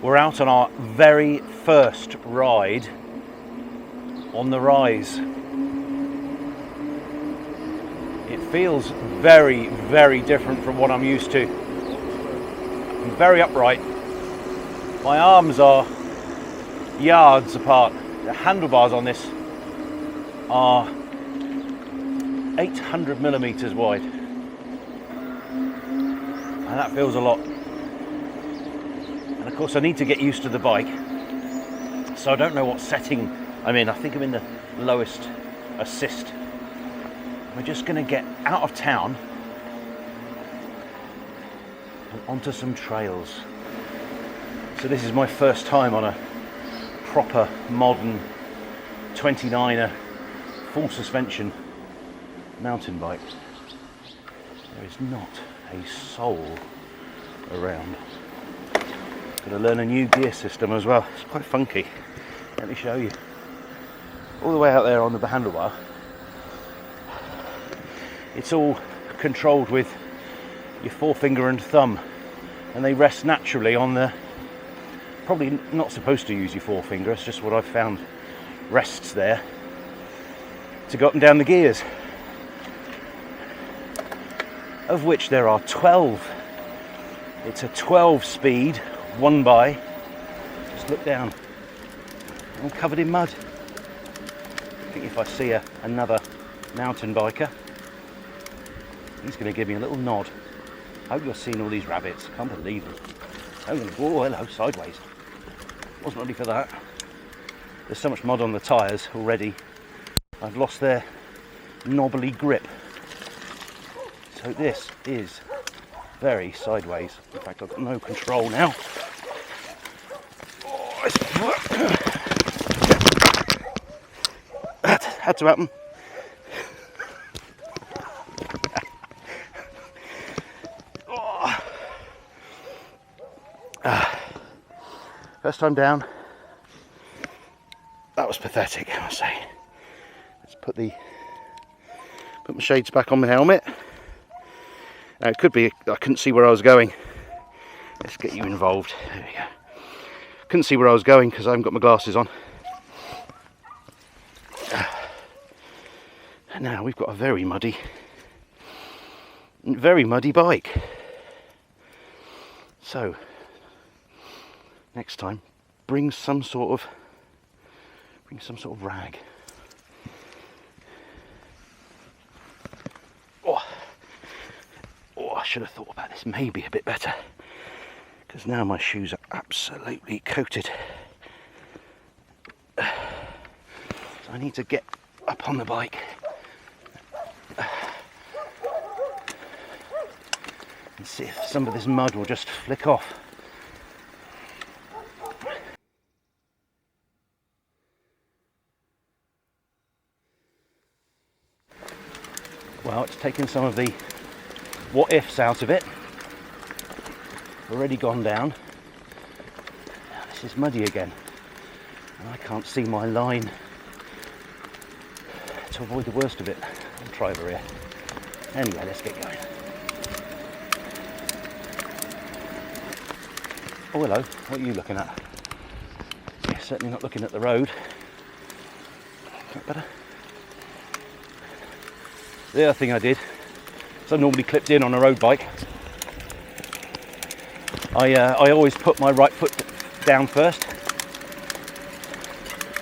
We're out on our very first ride on the Rise. It feels very, very different from what I'm used to. I'm very upright. My arms are yards apart. The handlebars on this are 800 millimeters wide. And that feels a lot. And of course I need to get used to the bike. So I don't know what setting I'm in. I think I'm in the lowest assist. We're just going to get out of town and onto some trails. So this is my first time on a proper modern 29er full suspension mountain bike. There is not a soul around. Got to learn a new gear system as well. It's quite funky. Let me show you. All the way out there on the handlebar, it's all controlled with your forefinger and thumb, and they rest naturally on the, probably not supposed to use your forefinger, it's just what I've found rests there to go up and down the gears, of which there are 12. It's a 12 speed, one by. Just look down, I'm covered in mud. I think if I see another mountain biker, he's going to give me a little nod. I hope you're seeing all these rabbits. I can't believe them. Oh, hello, sideways. Wasn't ready for that. There's so much mud on the tyres already. I've lost their knobbly grip. So this is very sideways. In fact, I've got no control now. That had to happen. First time down. That was pathetic, I must say. Let's put my shades back on my helmet. Now it could be I couldn't see where I was going. Let's get you involved. There we go. Couldn't see where I was going because I haven't got my glasses on. And now we've got a very muddy bike. So next time, bring some sort of rag. Oh, I should have thought about this maybe a bit better, because now my shoes are absolutely coated. So I need to get up on the bike and see if some of this mud will just flick off. Well, it's taken some of the what ifs out of it. Already gone down. Now this is muddy again, and I can't see my line to avoid the worst of it. I'll try over here. Anyway, let's get going. Oh, hello. What are you looking at? Yeah, certainly not looking at the road. Is that better? The other thing I did, so I'm normally clipped in on a road bike. I always put my right foot down first,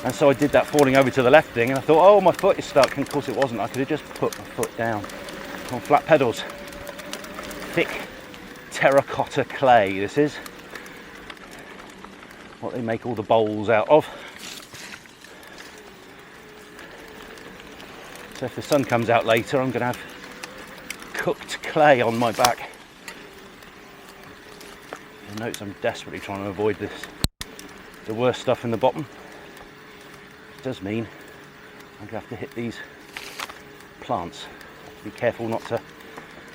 and so I did that falling over to the left thing, and I thought, oh, my foot is stuck, and of course it wasn't. I could have just put my foot down on flat pedals. Thick terracotta clay, this is what they make all the bowls out of. So if the sun comes out later, I'm going to have cooked clay on my back. You'll notice I'm desperately trying to avoid the worst stuff in the bottom. It does mean I'm going to have to hit these plants. Be careful not to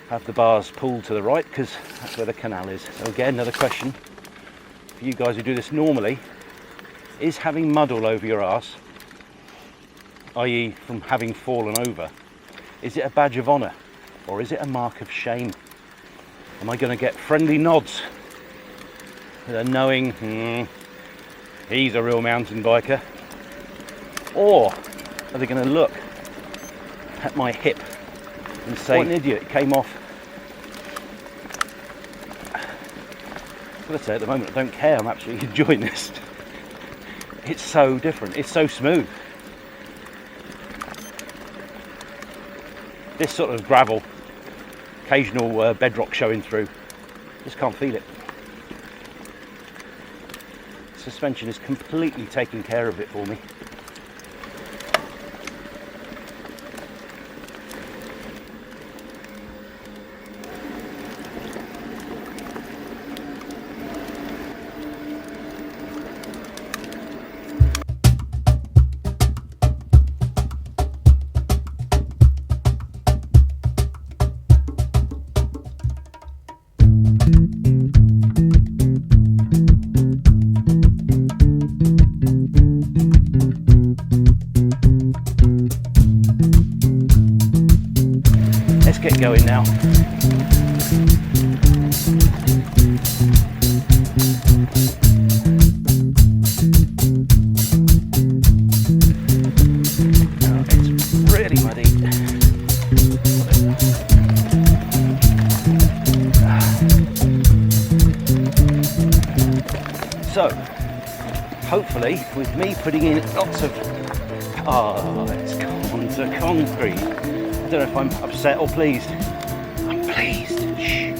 have the bars pulled to the right, because that's where the canal is. So again, another question for you guys who do this normally: is having mud all over your arse, i.e. from having fallen over, is it a badge of honour, or is it a mark of shame? Am I going to get friendly nods They're knowing he's a real mountain biker, or are they going to look at my hip and say, what an idiot, it came off? I've got to say, at the moment I don't care, I'm absolutely enjoying this. It's so different, it's so smooth. This sort of gravel, occasional bedrock showing through, just can't feel it. Suspension is completely taking care of it for me. Let's get going now. Oh, it's really muddy. So, hopefully, with me putting in lots of... Oh, it's gone to concrete. I don't know if I'm upset or pleased. I'm pleased. Shh.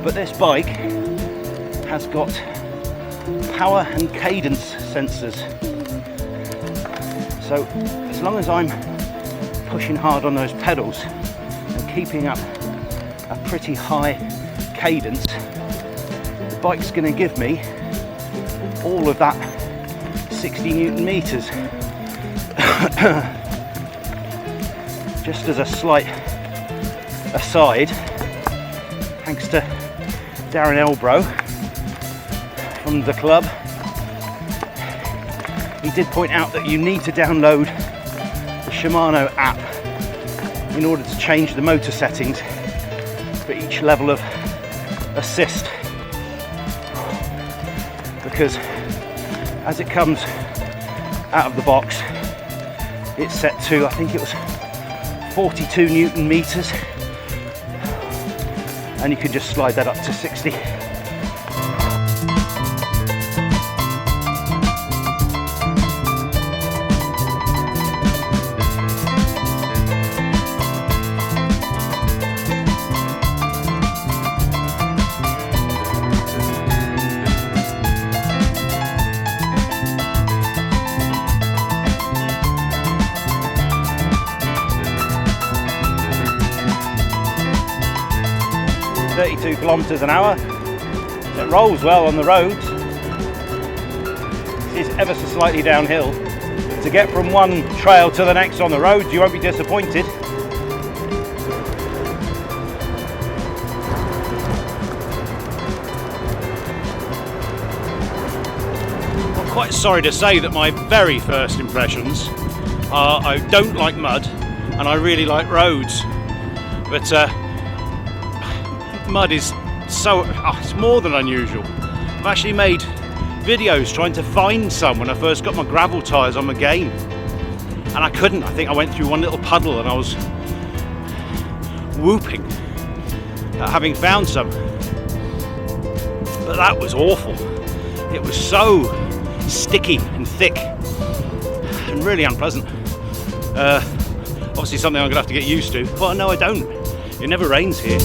But this bike has got power and cadence sensors. So as long as I'm pushing hard on those pedals and keeping up a pretty high cadence, the bike's going to give me all of that 60 Newton meters. Just as a slight aside, thanks to Darren Elbro from the club, he did point out that you need to download the Shimano app in order to change the motor settings for each level of assist, because as it comes out of the box, it's set to, I think it was 42 Newton meters, and you can just slide that up to 60. 32 kilometers an hour. It rolls well on the roads. It is ever so slightly downhill. To get from one trail to the next on the roads, you won't be disappointed. I'm quite sorry to say that my very first impressions are I don't like mud and I really like roads. But mud is so, it's more than unusual. I've actually made videos trying to find some when I first got my gravel tyres on my game, and I couldn't. I think I went through one little puddle and I was whooping at having found some. But that was awful. It was so sticky and thick and really unpleasant. Obviously something I'm gonna have to get used to. Well, no, I don't. It never rains here.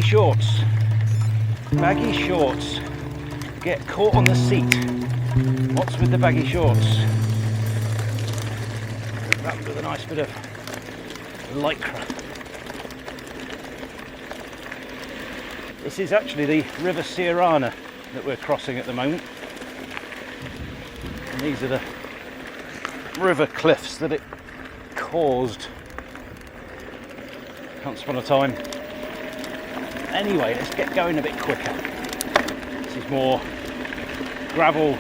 shorts. Baggy shorts. Get caught on the seat. What's with the baggy shorts? Wrapped with a nice bit of lycra. This is actually the River Sierrana that we're crossing at the moment. And these are the river cliffs that it caused once upon a time. Anyway, let's get going a bit quicker. This is more gravel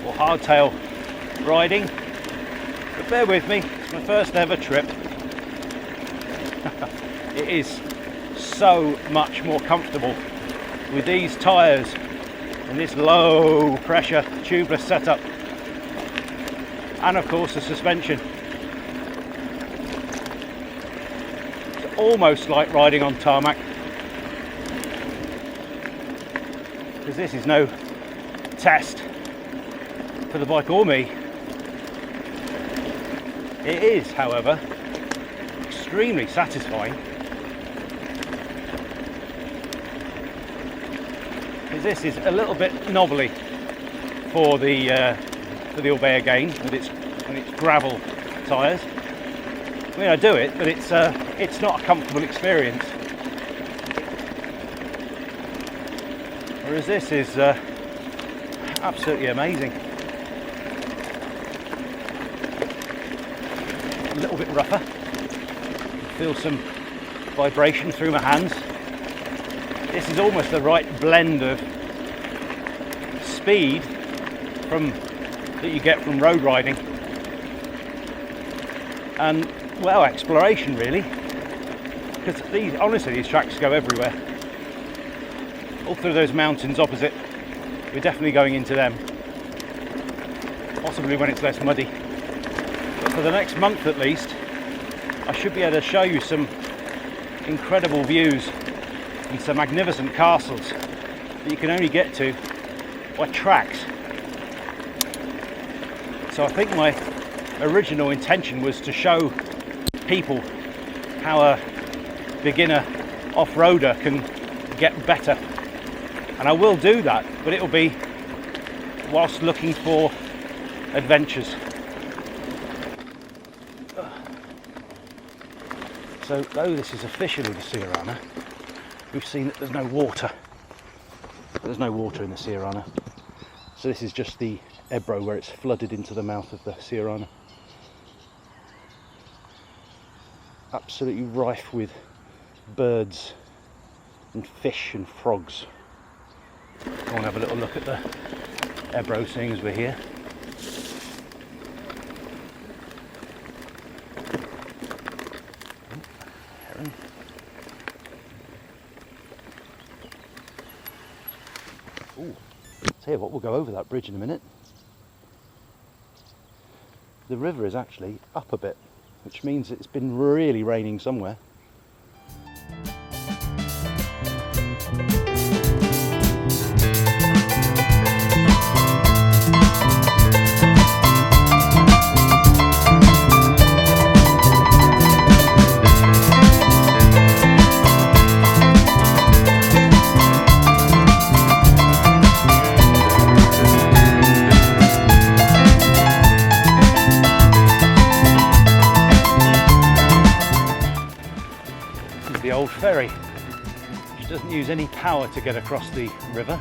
or hardtail riding. But bear with me, it's my first ever trip. It is so much more comfortable with these tyres and this low pressure tubeless setup, and of course the suspension. It's almost like riding on tarmac, because this is no test for the bike or me. It is, however, extremely satisfying, because this is a little bit knobbly for the Orbea game with its gravel tyres. I mean, I do it, but it's not a comfortable experience. Whereas this is absolutely amazing. A little bit rougher. Feel some vibration through my hands. This is almost the right blend of speed that you get from road riding and, well, exploration really, because these tracks go everywhere. All through those mountains opposite, we're definitely going into them, possibly when it's less muddy. But for the next month at least, I should be able to show you some incredible views and some magnificent castles that you can only get to by tracks. So I think my original intention was to show people how a beginner off-roader can get better, and I will do that, but it will be whilst looking for adventures. So though this is officially the Sierrana, we've seen that there's no water. There's no water in the Sierrana. So this is just the Ebro where it's flooded into the mouth of the Sierrana. Absolutely rife with birds and fish and frogs. Go and have a little look at the Ebro, seeing as we're here. Heron. Ooh. Tell you what, we'll go over that bridge in a minute. The river is actually up a bit, which means it's been really raining somewhere. The old ferry, which doesn't use any power to get across the river.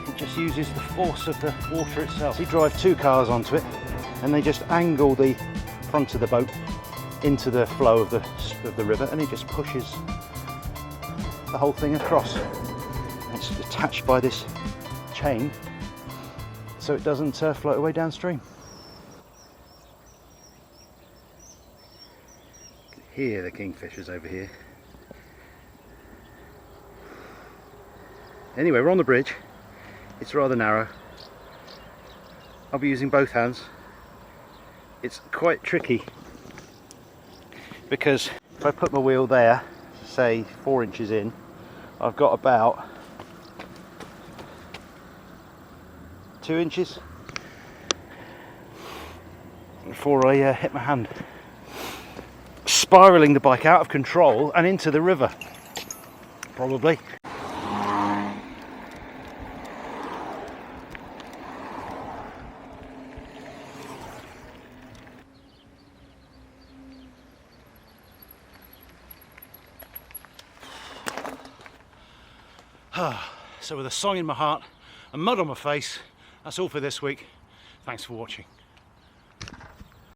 It just uses the force of the water itself. You drive two cars onto it and they just angle the front of the boat into the flow of the river, and it just pushes the whole thing across. And it's attached by this chain so it doesn't float away downstream. Here, the kingfishers over here. Anyway, we're on the bridge. It's rather narrow. I'll be using both hands. It's quite tricky because if I put my wheel there, say 4 inches in, I've got about 2 inches before I hit my hand, spiralling the bike out of control and into the river. probably. So with a song in my heart and mud on my face, that's all for this week. Thanks for watching.